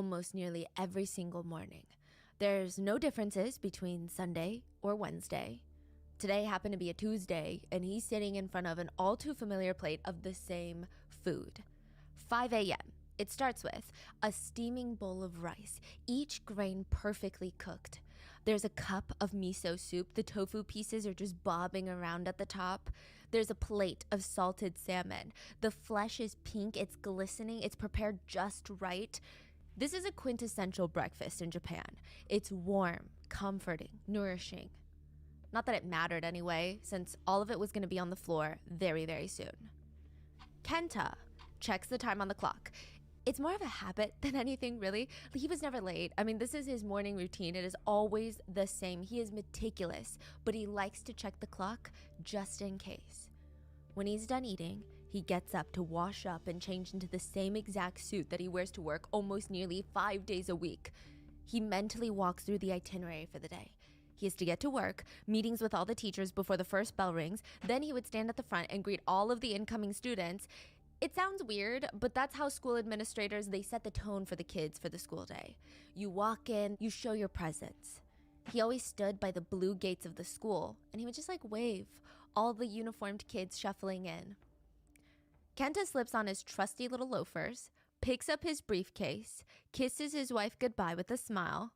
almost nearly every single morning. There's no differences between Sunday or Wednesday. Today happened to be a Tuesday, and he's sitting in front of an all too familiar plate of the same food. 5 a.m. It starts with a steaming bowl of rice, each grain perfectly cooked. There's a cup of miso soup. The tofu pieces are just bobbing around at the top. There's a plate of salted salmon. The flesh is pink, it's glistening, it's prepared just right. This is a quintessential breakfast in Japan. It's warm, comforting, nourishing. Not that it mattered anyway, since all of it was going to be on the floor very, very soon. Kenta checks the time on the clock. It's more of a habit than anything, really. He was never late. I mean, this is his morning routine. It is always the same. He is meticulous, but he likes to check the clock just in case. When he's done eating, he gets up to wash up and change into the same exact suit that he wears to work almost nearly 5 days a week. He mentally walks through the itinerary for the day. He has to get to work, meetings with all the teachers before the first bell rings, then he would stand at the front and greet all of the incoming students. It sounds weird, but that's how school administrators, they set the tone for the kids for the school day. You walk in, you show your presence. He always stood by the blue gates of the school, and he would just wave, all the uniformed kids shuffling in. Kenta slips on his trusty little loafers, picks up his briefcase, kisses his wife goodbye with a smile,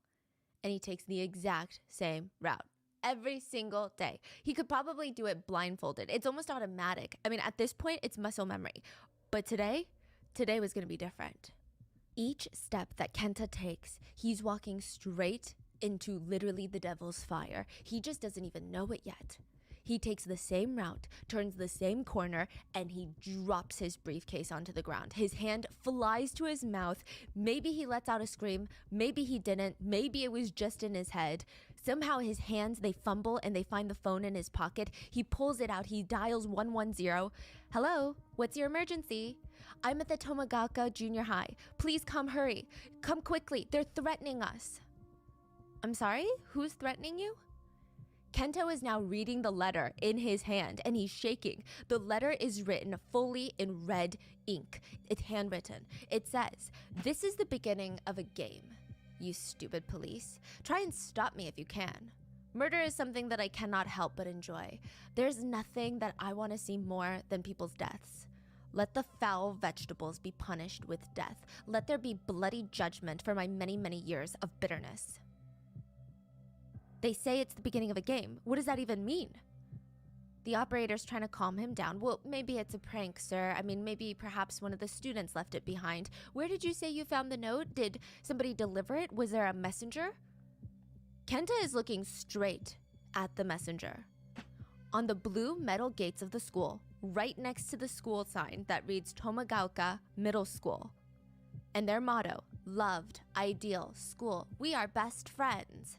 and he takes the exact same route. Every single day. He could probably do it blindfolded. It's almost automatic. I mean, at this point, it's muscle memory. But today was going to be different. Each step that Kenta takes, he's walking straight into literally the devil's fire. He just doesn't even know it yet. He takes the same route, turns the same corner, and he drops his briefcase onto the ground. His hand flies to his mouth. Maybe he lets out a scream. Maybe he didn't. Maybe it was just in his head. Somehow his hands, they fumble and they find the phone in his pocket. He pulls it out. He dials 110. Hello, what's your emergency? I'm at the Tomagaoka Junior High. Please come, hurry. Come quickly. They're threatening us. I'm sorry? Who's threatening you? Kento is now reading the letter in his hand, and he's shaking. The letter is written fully in red ink. It's handwritten. It says, "This is the beginning of a game. You stupid police. Try and stop me if you can. Murder is something that I cannot help but enjoy. There's nothing that I want to see more than people's deaths. Let the foul vegetables be punished with death. Let there be bloody judgment for my many, many years of bitterness." They say it's the beginning of a game. What does that even mean? The operator's trying to calm him down. Well, maybe it's a prank, sir. I mean, maybe perhaps one of the students left it behind. Where did you say you found the note? Did somebody deliver it? Was there a messenger? Kenta is looking straight at the messenger. On the blue metal gates of the school, right next to the school sign that reads Tomagaoka Middle School. And their motto, loved, ideal, school, we are best friends.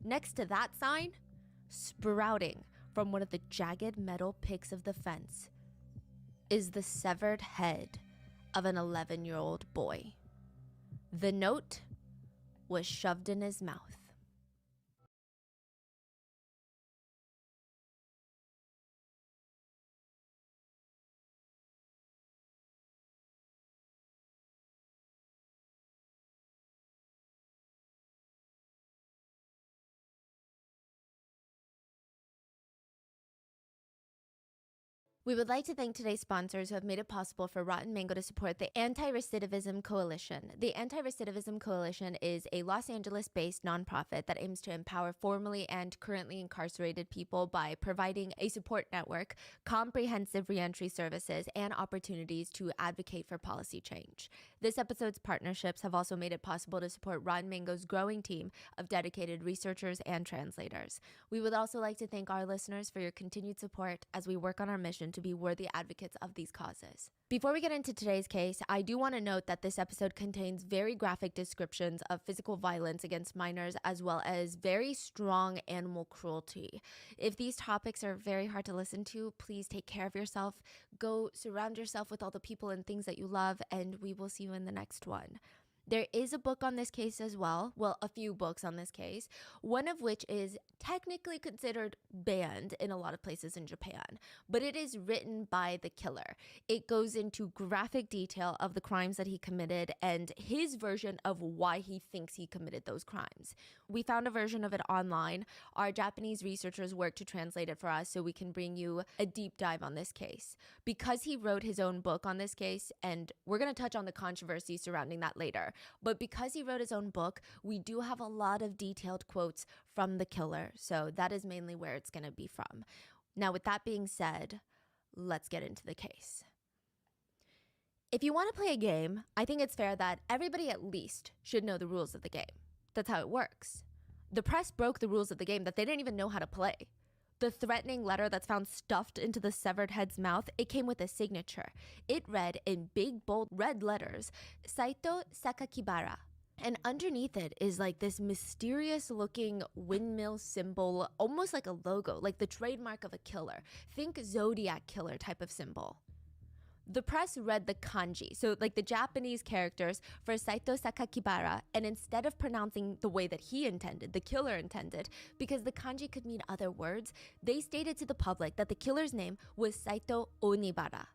Next to that sign, sprouting from one of the jagged metal picks of the fence, is the severed head of an 11-year-old boy. The note was shoved in his mouth. We would like to thank today's sponsors who have made it possible for Rotten Mango to support the Anti-Recidivism Coalition. The Anti-Recidivism Coalition is a Los Angeles-based nonprofit that aims to empower formerly and currently incarcerated people by providing a support network, comprehensive reentry services, and opportunities to advocate for policy change. This episode's partnerships have also made it possible to support Rotten Mango's growing team of dedicated researchers and translators. We would also like to thank our listeners for your continued support as we work on our mission to be worthy advocates of these causes. Before we get into today's case, I do want to note that this episode contains very graphic descriptions of physical violence against minors as well as very strong animal cruelty. If these topics are very hard to listen to, please take care of yourself. Go surround yourself with all the people and things that you love, and we will see you in the next one. There is a book on this case as well. Well, a few books on this case, one of which is technically considered banned in a lot of places in Japan, but it is written by the killer. It goes into graphic detail of the crimes that he committed and his version of why he thinks he committed those crimes. We found a version of it online. Our Japanese researchers worked to translate it for us so we can bring you a deep dive on this case. Because he wrote his own book on this case, and we're going to touch on the controversy surrounding that later, but because he wrote his own book, we do have a lot of detailed quotes from the killer, so that is mainly where it's going to be from. Now, with that being said, let's get into the case. If you want to play a game, I think it's fair that everybody at least should know the rules of the game. That's how it works. The press broke the rules of the game that they didn't even know how to play. The threatening letter that's found stuffed into the severed head's mouth, it came with a signature. It read in big, bold red letters, Saito Sakakibara. And underneath it is like this mysterious looking windmill symbol, almost like a logo, like the trademark of a killer. Think Zodiac killer type of symbol. The press read the kanji, so like the Japanese characters for Saito Sakakibara, and instead of pronouncing the way that he intended, the killer intended, because the kanji could mean other words, they stated to the public that the killer's name was Saito Onibara,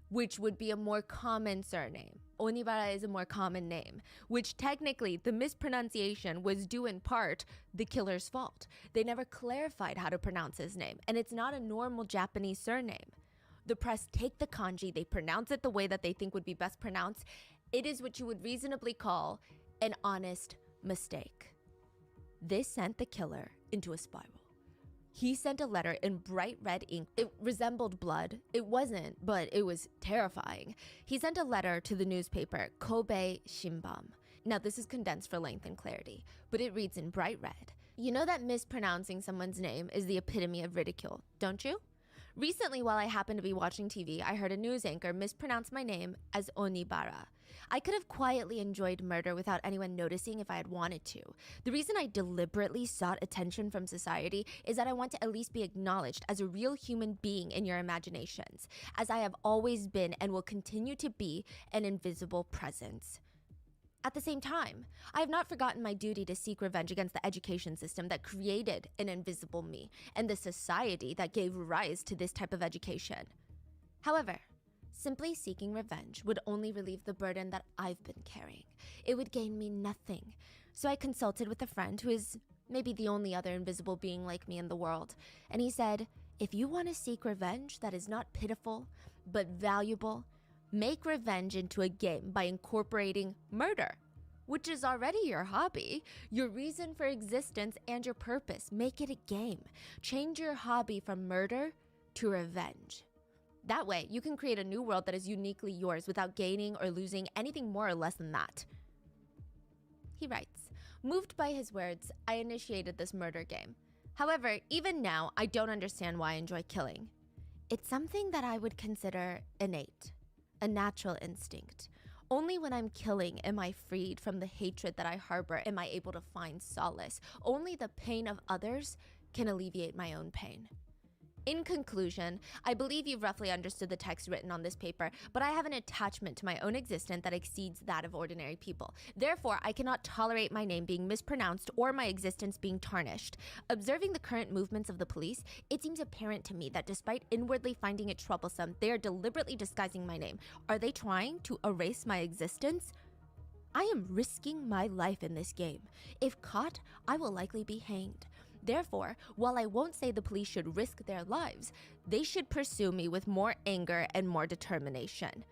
which would be a more common surname. Onibara is a more common name, which technically the mispronunciation was due in part the killer's fault. They never clarified how to pronounce his name, and it's not a normal Japanese surname. The press take the kanji, they pronounce it the way that they think would be best pronounced. It is what you would reasonably call an honest mistake. This sent the killer into a spiral. He sent a letter in bright red ink. It resembled blood. It wasn't, but it was terrifying. He sent a letter to the newspaper Kobe Shinban. Now, this is condensed for length and clarity, but it reads in bright red. You know that mispronouncing someone's name is the epitome of ridicule, don't you? Recently, while I happened to be watching TV, I heard a news anchor mispronounce my name as Onibara. I could have quietly enjoyed murder without anyone noticing if I had wanted to. The reason I deliberately sought attention from society is that I want to at least be acknowledged as a real human being in your imaginations, as I have always been and will continue to be an invisible presence. At the same time, I have not forgotten my duty to seek revenge against the education system that created an invisible me and the society that gave rise to this type of education. However, simply seeking revenge would only relieve the burden that I've been carrying. It would gain me nothing. So I consulted with a friend who is maybe the only other invisible being like me in the world, and he said, if you want to seek revenge that is not pitiful, but valuable, make revenge into a game by incorporating murder, which is already your hobby, your reason for existence, and your purpose. Make it a game. Change your hobby from murder to revenge. That way, you can create a new world that is uniquely yours without gaining or losing anything more or less than that. He writes, moved by his words, I initiated this murder game. However, even now, I don't understand why I enjoy killing. It's something that I would consider innate. A natural instinct. Only when I'm killing am I freed from the hatred that I harbor am I able to find solace. Only the pain of others can alleviate my own pain. In conclusion, I believe you've roughly understood the text written on this paper, but I have an attachment to my own existence that exceeds that of ordinary people. Therefore, I cannot tolerate my name being mispronounced or my existence being tarnished. Observing the current movements of the police, it seems apparent to me that despite inwardly finding it troublesome, they are deliberately disguising my name. Are they trying to erase my existence? I am risking my life in this game. If caught, I will likely be hanged. Therefore, while I won't say the police should risk their lives, they should pursue me with more anger and more determination.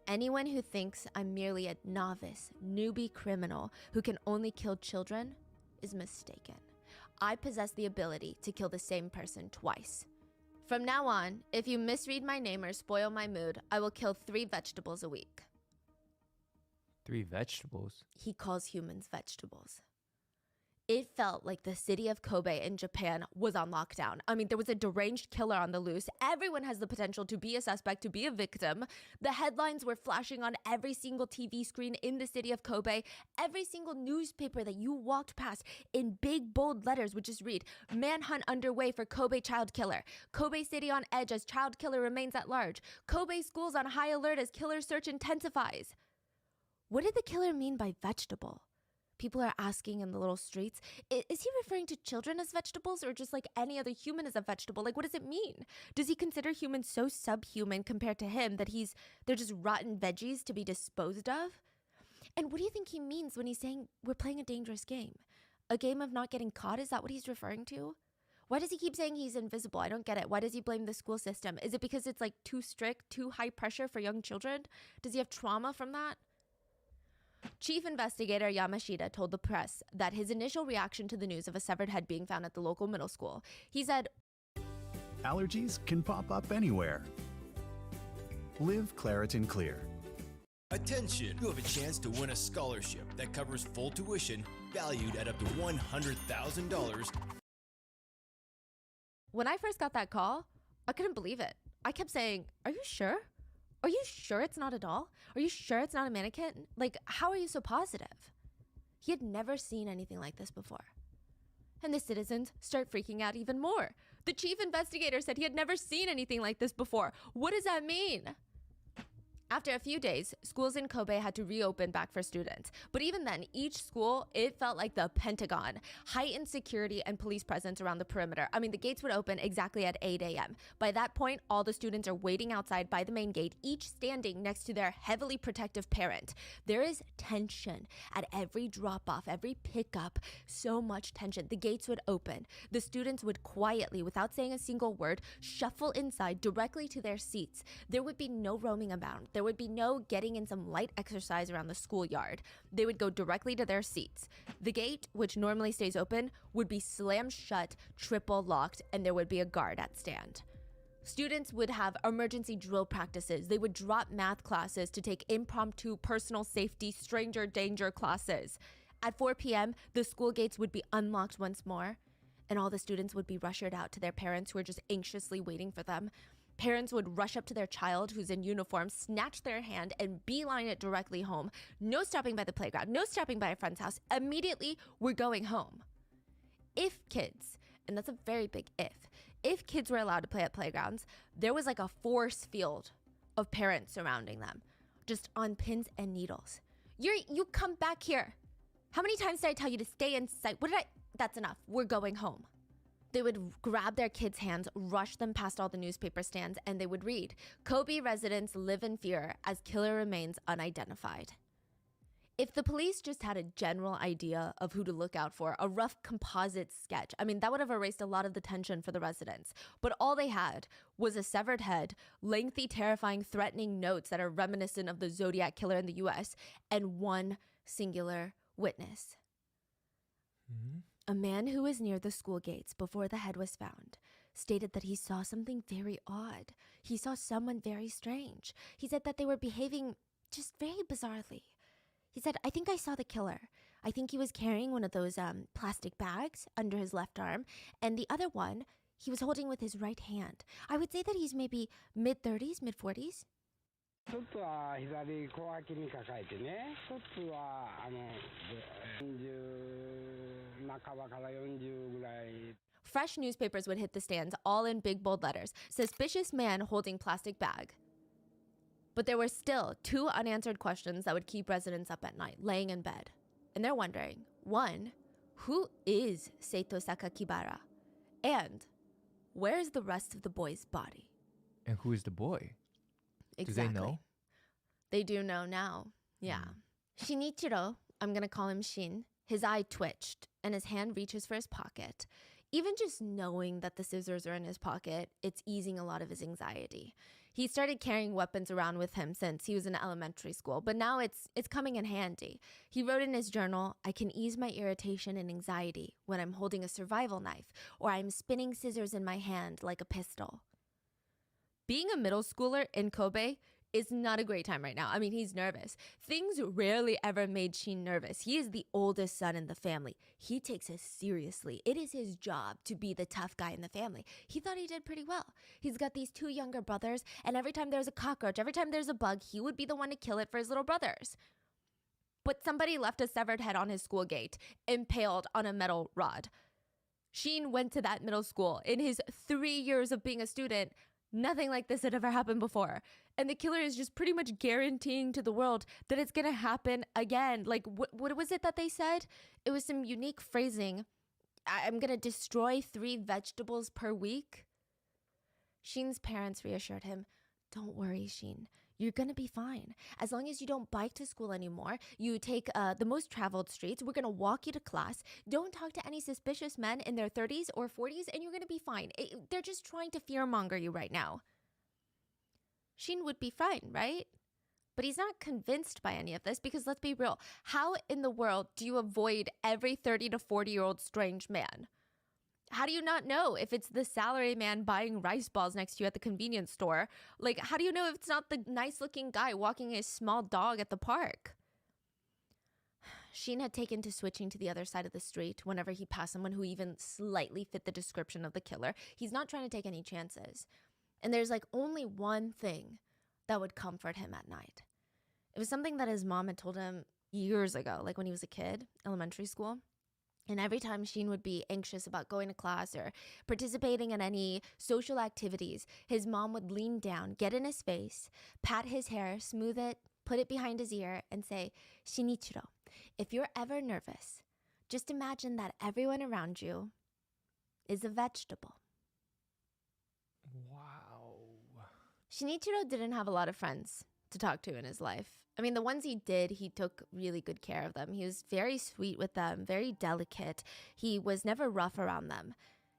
Anyone who thinks I'm merely a novice, newbie criminal who can only kill children is mistaken. I possess the ability to kill the same person twice. From now on, if you misread my name or spoil my mood, I will kill 3 vegetables a week. 3 vegetables? He calls humans vegetables. It felt like the city of Kobe in Japan was on lockdown. I mean, there was a deranged killer on the loose. Everyone has the potential to be a suspect, to be a victim. The headlines were flashing on every single TV screen in the city of Kobe. Every single newspaper that you walked past in big, bold letters would just read, manhunt underway for Kobe child killer. Kobe city on edge as child killer remains at large. Kobe schools on high alert as killer search intensifies. What did the killer mean by vegetable? People are asking in the little streets, is he referring to children as vegetables or just like any other human as a vegetable? Like, what does it mean? Does he consider humans so subhuman compared to him that they're just rotten veggies to be disposed of? And what do you think he means when he's saying we're playing a dangerous game? A game of not getting caught? Is that what he's referring to? Why does he keep saying he's invisible? I don't get it. Why does he blame the school system? Is it because it's like too strict, too high pressure for young children? Does he have trauma from that? Chief Investigator Yamashita told the press that his initial reaction to the news of a severed head being found at the local middle school, he said, Allergies can pop up anywhere. Live Claritin Clear. Attention! You have a chance to win a scholarship that covers full tuition valued at up to $100,000. When I first got that call, I couldn't believe it. I kept saying, are you sure? Are you sure it's not a doll? Are you sure it's not a mannequin? Like, how are you so positive? He had never seen anything like this before. And the citizens start freaking out even more. The chief investigator said he had never seen anything like this before. What does that mean? After a few days, schools in Kobe had to reopen back for students. But even then, each school, it felt like the Pentagon. Heightened security and police presence around the perimeter. I mean, the gates would open exactly at 8 a.m. By that point, all the students are waiting outside by the main gate, each standing next to their heavily protective parent. There is tension at every drop-off, every pickup, so much tension. The gates would open. The students would quietly, without saying a single word, shuffle inside directly to their seats. There would be no roaming about. There would be no getting in some light exercise around the schoolyard. They would go directly to their seats. The gate, which normally stays open, would be slammed shut, triple locked, and there would be a guard at stand. Students would have emergency drill practices. They would drop math classes to take impromptu personal safety stranger danger classes. At 4 p.m., the school gates would be unlocked once more, and all the students would be ushered out to their parents who were just anxiously waiting for them. Parents would rush up to their child who's in uniform, snatch their hand, and beeline it directly home. No stopping by the playground, no stopping by a friend's house. Immediately, we're going home. If kids, and that's a very big if kids were allowed to play at playgrounds, there was like a force field of parents surrounding them, just on pins and needles. You come back here. How many times did I tell you to stay inside? That's enough. We're going home. They would grab their kids' hands, rush them past all the newspaper stands, and they would read, Kobe residents live in fear as killer remains unidentified. If the police just had a general idea of who to look out for, a rough composite sketch, I mean, that would have erased a lot of the tension for the residents. But all they had was a severed head, lengthy, terrifying, threatening notes that are reminiscent of the Zodiac killer in the US, and one singular witness. A man who was near the school gates before the head was found stated that he saw something very odd. He saw someone very strange. He said that they were behaving just very bizarrely. He said, I think I saw the killer. I think he was carrying one of those plastic bags under his left arm, and the other one he was holding with his right hand. I would say that he's maybe mid-30s, mid-40s. 一つは左小脇に抱えてね、一つは40半ばから40ぐらい。 Fresh newspapers would hit the stands, all in big bold letters. Suspicious man holding plastic bag. But there were still 2 unanswered questions that would keep residents up at night, laying in bed. And they're wondering, 1, who is Seito Sakakibara? And where's the rest of the boy's body? And who is the boy? Exactly. Do they know? They do know now. Yeah. Shinichiro, I'm going to call him Shin, his eye twitched and his hand reaches for his pocket. Even just knowing that the scissors are in his pocket, it's easing a lot of his anxiety. He started carrying weapons around with him since he was in elementary school, but now it's coming in handy. He wrote in his journal, I can ease my irritation and anxiety when I'm holding a survival knife or I'm spinning scissors in my hand like a pistol. Being a middle schooler in Kobe is not a great time right now. I mean, he's nervous. Things rarely ever made Shin nervous. He is the oldest son in the family. He takes it seriously. It is his job to be the tough guy in the family. He thought he did pretty well. He's got these 2 younger brothers, and every time there's a cockroach, every time there's a bug, he would be the one to kill it for his little brothers. But somebody left a severed head on his school gate, impaled on a metal rod. Shin went to that middle school. In his 3 years of being a student, Nothing like this had ever happened before. And the killer is just pretty much guaranteeing to the world that it's going to happen again. Like, what was it that they said? It was some unique phrasing. I'm going to destroy 3 vegetables per week. Sheen's parents reassured him, don't worry, Sheen. You're going to be fine. As long as you don't bike to school anymore, you take the most traveled streets, we're going to walk you to class. Don't talk to any suspicious men in their 30s or 40s, and you're going to be fine. They're just trying to fearmonger you right now. Sheen would be fine, right? But he's not convinced by any of this because let's be real. How in the world do you avoid every 30 to 40-year-old strange man? How do you not know if it's the salary man buying rice balls next to you at the convenience store? Like, how do you know if it's not the nice-looking guy walking his small dog at the park? Sheen had taken to switching to the other side of the street whenever he passed someone who even slightly fit the description of the killer. He's not trying to take any chances. And there's like only one thing that would comfort him at night. It was something that his mom had told him years ago, like when he was a kid, elementary school. And every time Sheen would be anxious about going to class or participating in any social activities, his mom would lean down, get in his face, pat his hair, smooth it, put it behind his ear, and say, Shinichiro, if you're ever nervous, just imagine that everyone around you is a vegetable. Wow. Shinichiro didn't have a lot of friends to talk to in his life. I mean, the ones he did, he took really good care of them. He was very sweet with them, very delicate. He was never rough around them.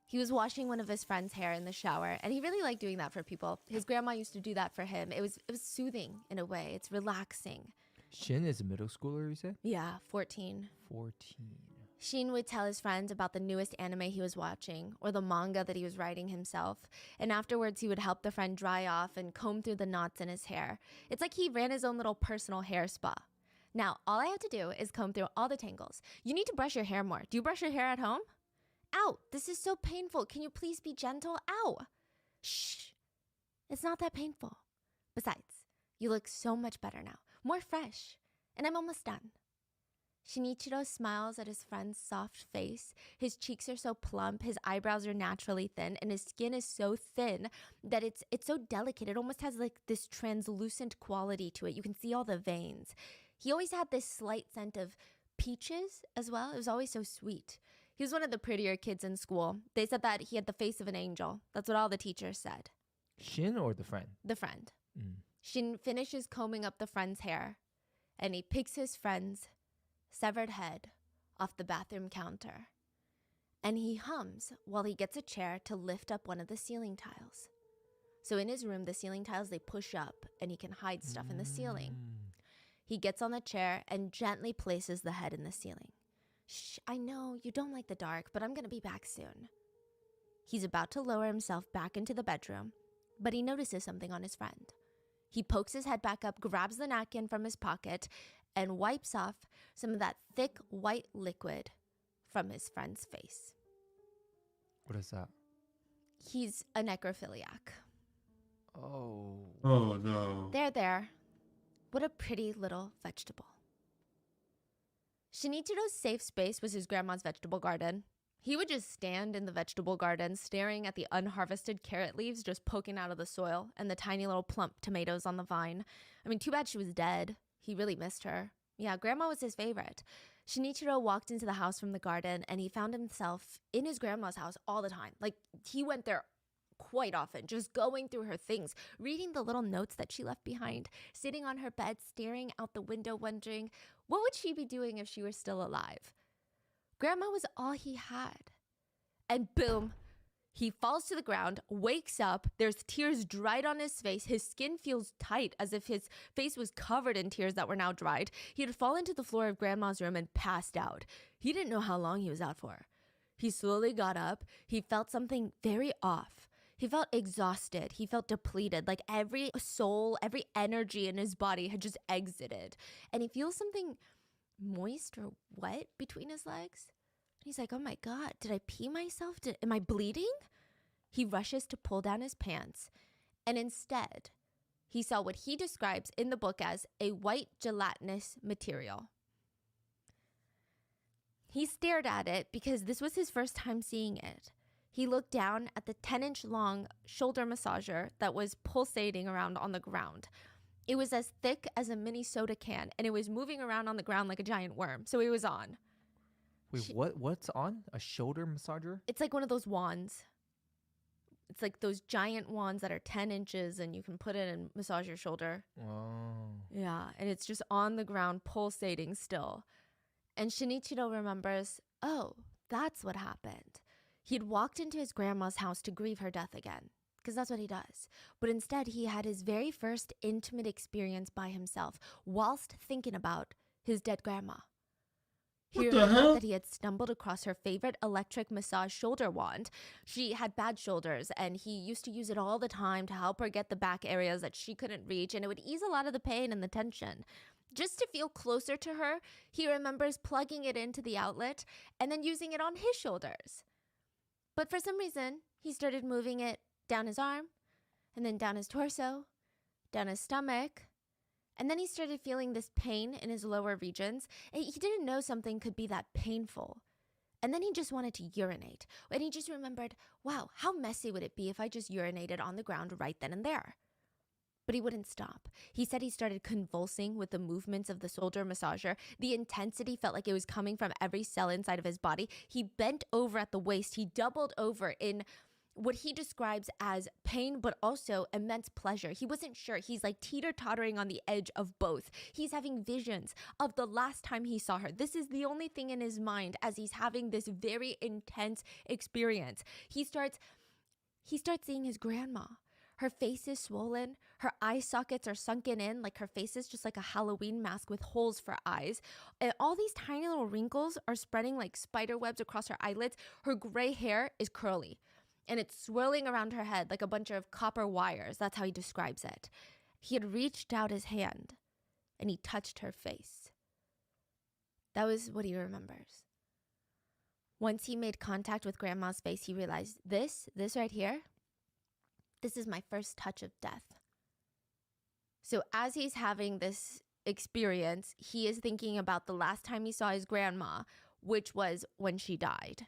He was washing one of his friend's hair in the shower, and he really liked doing that for people. His grandma used to do that for him. It was soothing in a way. It's relaxing. Shin is a middle schooler, you said? Yeah, 14. 14. Sheen would tell his friends about the newest anime he was watching or the manga that he was writing himself. And afterwards, he would help the friend dry off and comb through the knots in his hair. It's like he ran his own little personal hair spa. Now, all I have to do is comb through all the tangles. You need to brush your hair more. Do you brush your hair at home? Ow, this is so painful. Can you please be gentle? Ow. Shh. It's not that painful. Besides, you look so much better now. More fresh. And I'm almost done. Shinichiro smiles at his friend's soft face. His cheeks are so plump, his eyebrows are naturally thin, and his skin is so thin that it's so delicate. It almost has like this translucent quality to it. You can see all the veins. He always had this slight scent of peaches as well. It was always so sweet. He was one of the prettier kids in school. They said that he had the face of an angel. That's what all the teachers said. Shin or the friend? The friend. Mm. Shin finishes combing up the friend's hair, and he picks his friend's severed head off the bathroom counter. And he hums while he gets a chair to lift up one of the ceiling tiles. So in his room, the ceiling tiles, they push up and he can hide stuff in the ceiling. He gets on the chair and gently places the head in the ceiling. Shh, I know you don't like the dark, but I'm going to be back soon. He's about to lower himself back into the bedroom, but he notices something on his friend. He pokes his head back up, grabs the napkin from his pocket, and wipes off some of that thick white liquid from his friend's face. What is that? He's a necrophiliac. Oh. Oh, no. There. What a pretty little vegetable. Shinichiro's safe space was his grandma's vegetable garden. He would just stand in the vegetable garden staring at the unharvested carrot leaves just poking out of the soil and the tiny little plump tomatoes on the vine. I mean, too bad she was dead. He really missed her. Yeah, grandma was his favorite. Shinichiro walked into the house from the garden and he found himself in his grandma's house all the time. Like, he went there quite often, just going through her things, reading the little notes that she left behind, sitting on her bed, staring out the window, wondering, what would she be doing if she were still alive? Grandma was all he had. And boom, he falls to the ground, wakes up, there's tears dried on his face, his skin feels tight as if his face was covered in tears that were now dried. He had fallen to the floor of Grandma's room and passed out. He didn't know how long he was out for. He slowly got up, he felt something very off. He felt exhausted, he felt depleted, like every soul, every energy in his body had just exited. And he feels something moist or wet between his legs. And he's like, oh my God, did I pee myself? Am I bleeding? He rushes to pull down his pants. And instead, he saw what he describes in the book as a white gelatinous material. He stared at it because this was his first time seeing it. He looked down at the 10-inch long shoulder massager that was pulsating around on the ground. It was as thick as a mini soda can, and it was moving around on the ground like a giant worm. So it was on. Wait, what's on? A shoulder massager? It's like one of those wands. It's like those giant wands that are 10 inches, and you can put it and massage your shoulder. Oh. Yeah, and it's just on the ground pulsating still. And Shinichiro remembers, oh, that's what happened. He'd walked into his grandma's house to grieve her death again, because that's what he does. But instead, he had his very first intimate experience by himself whilst thinking about his dead grandma. He remembered that he had stumbled across her favorite electric massage shoulder wand. She had bad shoulders, and he used to use it all the time to help her get the back areas that she couldn't reach, and it would ease a lot of the pain and the tension. Just to feel closer to her, he remembers plugging it into the outlet and then using it on his shoulders. But for some reason, he started moving it down his arm, and then down his torso, down his stomach, and then he started feeling this pain in his lower regions. And he didn't know something could be that painful. And then he just wanted to urinate. And he just remembered, wow, how messy would it be if I just urinated on the ground right then and there? But he wouldn't stop. He said he started convulsing with the movements of the shoulder massager. The intensity felt like it was coming from every cell inside of his body. He bent over at the waist. He doubled over in what he describes as pain, but also immense pleasure. He wasn't sure. He's like teeter-tottering on the edge of both. He's having visions of the last time he saw her. This is the only thing in his mind as he's having this very intense experience. He starts seeing his grandma. Her face is swollen. Her eye sockets are sunken in, like her face is just like a Halloween mask with holes for eyes. And all these tiny little wrinkles are spreading like spider webs across her eyelids. Her gray hair is curly, and it's swirling around her head like a bunch of copper wires. That's how he describes it. He had reached out his hand, and he touched her face. That was what he remembers. Once he made contact with Grandma's face, he realized this right here, this is my first touch of death. So as he's having this experience, he is thinking about the last time he saw his grandma, which was when she died.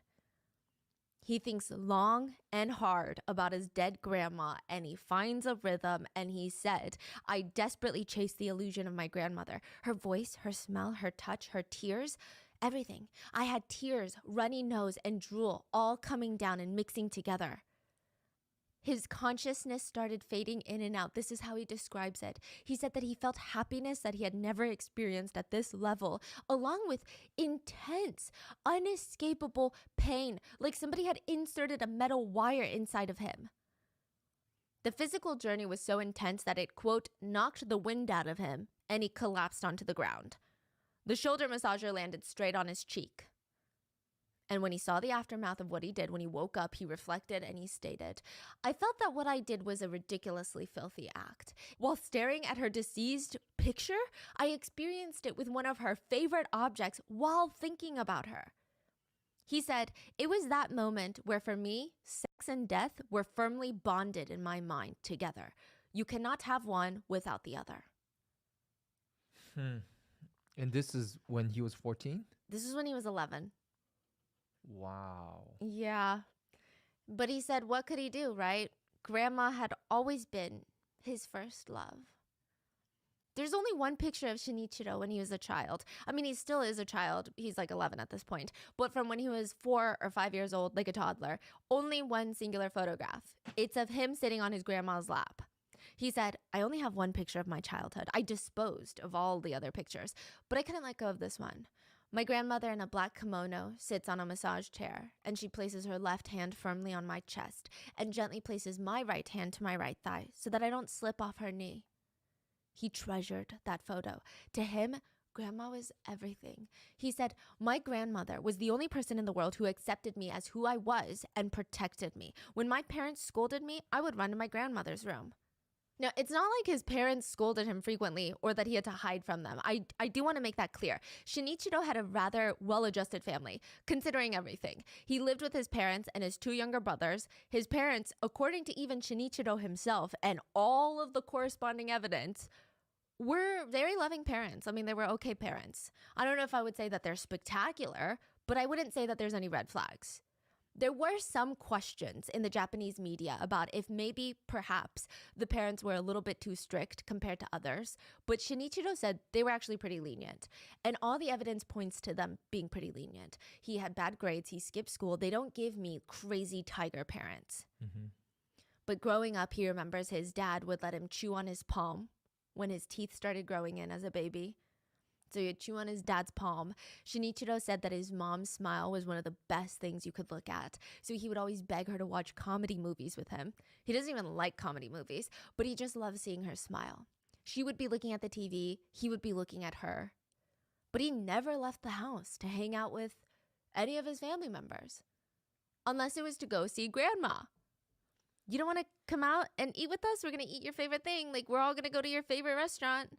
He thinks long and hard about his dead grandma, and he finds a rhythm, and he said, I desperately chased the illusion of my grandmother. Her voice, her smell, her touch, her tears, everything. I had tears, runny nose, and drool all coming down and mixing together. His consciousness started fading in and out. This is how he describes it. He said that he felt happiness that he had never experienced at this level, along with intense, unescapable pain, like somebody had inserted a metal wire inside of him. The physical journey was so intense that it, quote, knocked the wind out of him, and he collapsed onto the ground. The shoulder massager landed straight on his cheek. And when he saw the aftermath of what he did, when he woke up, he reflected and he stated, I felt that what I did was a ridiculously filthy act. While staring at her deceased picture, I experienced it with one of her favorite objects while thinking about her. He said, it was that moment where for me, sex and death were firmly bonded in my mind together. You cannot have one without the other. And this is when he was 14? This is when he was 11. Wow. Yeah. But he said, what could he do, right? Grandma had always been his first love. There's only one picture of Shinichiro when he was a child. I mean, he still is a child. He's like 11 at this point. But from when he was 4 or 5 years old, like a toddler, only one singular photograph. It's of him sitting on his grandma's lap. He said, I only have one picture of my childhood. I disposed of all the other pictures, but I couldn't let go of this one. My grandmother in a black kimono sits on a massage chair, and she places her left hand firmly on my chest and gently places my right hand to my right thigh so that I don't slip off her knee. He treasured that photo. To him, Grandma was everything. He said, my grandmother was the only person in the world who accepted me as who I was and protected me. When my parents scolded me, I would run to my grandmother's room. Now, it's not like his parents scolded him frequently or that he had to hide from them. I do want to make that clear. Shinichiro had a rather well-adjusted family, considering everything. He lived with his parents and his 2 younger brothers. His parents, according to even Shinichiro himself and all of the corresponding evidence, were very loving parents. I mean, they were okay parents. I don't know if I would say that they're spectacular, but I wouldn't say that there's any red flags. There were some questions in the Japanese media about if maybe, perhaps, the parents were a little bit too strict compared to others, but Shinichiro said they were actually pretty lenient. And all the evidence points to them being pretty lenient. He had bad grades, he skipped school. They don't give me crazy tiger parents. Mm-hmm. But growing up, he remembers his dad would let him chew on his palm when his teeth started growing in as a baby. So he'd chew on his dad's palm. Shinichiro said that his mom's smile was one of the best things you could look at. So he would always beg her to watch comedy movies with him. He doesn't even like comedy movies, but he just loves seeing her smile. She would be looking at the TV. He would be looking at her. But he never left the house to hang out with any of his family members. Unless it was to go see grandma. You don't want to come out and eat with us? We're going to eat your favorite thing. Like, we're all going to go to your favorite restaurant.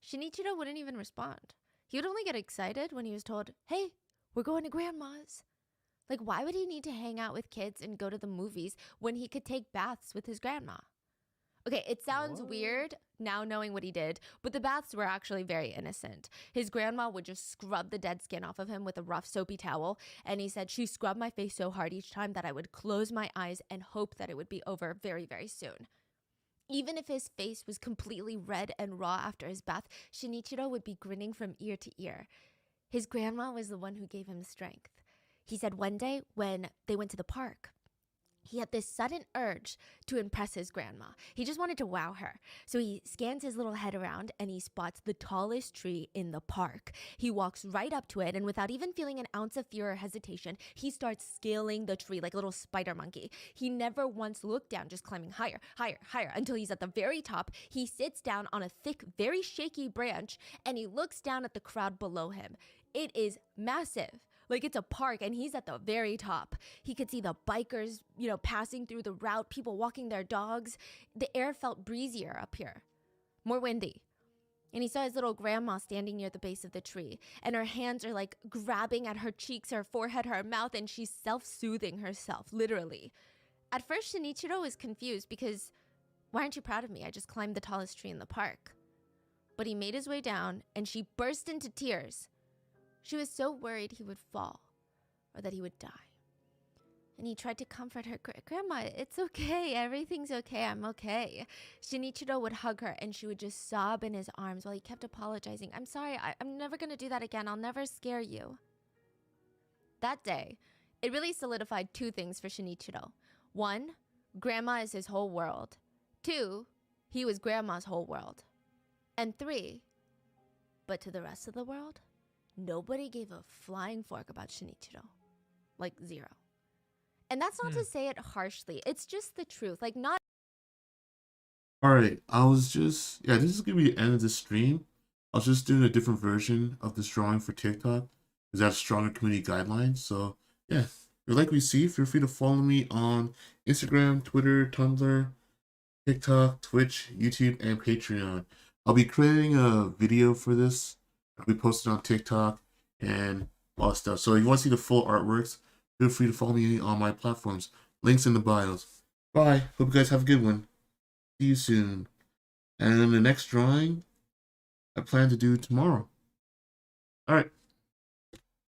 Shinichiro wouldn't even respond. He would only get excited when he was told, hey, we're going to grandma's. Like, why would he need to hang out with kids and go to the movies when he could take baths with his grandma? Okay, it sounds weird now knowing what he did, but the baths were actually very innocent. His grandma would just scrub the dead skin off of him with a rough soapy towel, and he said she scrubbed my face so hard each time that I would close my eyes and hope that it would be over very, very soon. Even if his face was completely red and raw after his bath, Shinichiro would be grinning from ear to ear. His grandma was the one who gave him strength. He said one day when they went to the park, he had this sudden urge to impress his grandma. He just wanted to wow her. So he scans his little head around and he spots the tallest tree in the park. He walks right up to it, and without even feeling an ounce of fear or hesitation, he starts scaling the tree like a little spider monkey. He never once looked down, just climbing higher, higher, higher until he's at the very top. He sits down on a thick, very shaky branch and he looks down at the crowd below him. It is massive. Like, it's a park and he's at the very top. He could see the bikers, passing through the route, people walking their dogs. The air felt breezier up here, more windy. And he saw his little grandma standing near the base of the tree, and her hands are like grabbing at her cheeks, her forehead, her mouth, and she's self-soothing herself, literally. At first, Shinichiro was confused because, why aren't you proud of me? I just climbed the tallest tree in the park. But he made his way down and she burst into tears. She was so worried he would fall or that he would die. And he tried to comfort her. Grandma, it's okay. Everything's okay. I'm okay. Shinichiro would hug her and she would just sob in his arms while he kept apologizing. I'm sorry. I'm never going to do that again. I'll never scare you. That day, it really solidified two things for Shinichiro. One, grandma is his whole world. Two, he was grandma's whole world. And three, but to the rest of the world, nobody gave a flying fork about Shinichiro. Like, zero. And that's not to say it harshly. It's just the truth. Like, not... Alright, this is going to be the end of the stream. I was just doing a different version of this drawing for TikTok, because that's stronger community guidelines. So, yeah. If you like what you see, feel free to follow me on Instagram, Twitter, Tumblr, TikTok, Twitch, YouTube, and Patreon. I'll be creating a video for this. I'll be posted on TikTok and all that stuff. So if you want to see the full artworks, feel free to follow me on my platforms. Links in the bios. Bye. Hope you guys have a good one. See you soon. And then the next drawing, I plan to do tomorrow. Alright.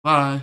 Bye.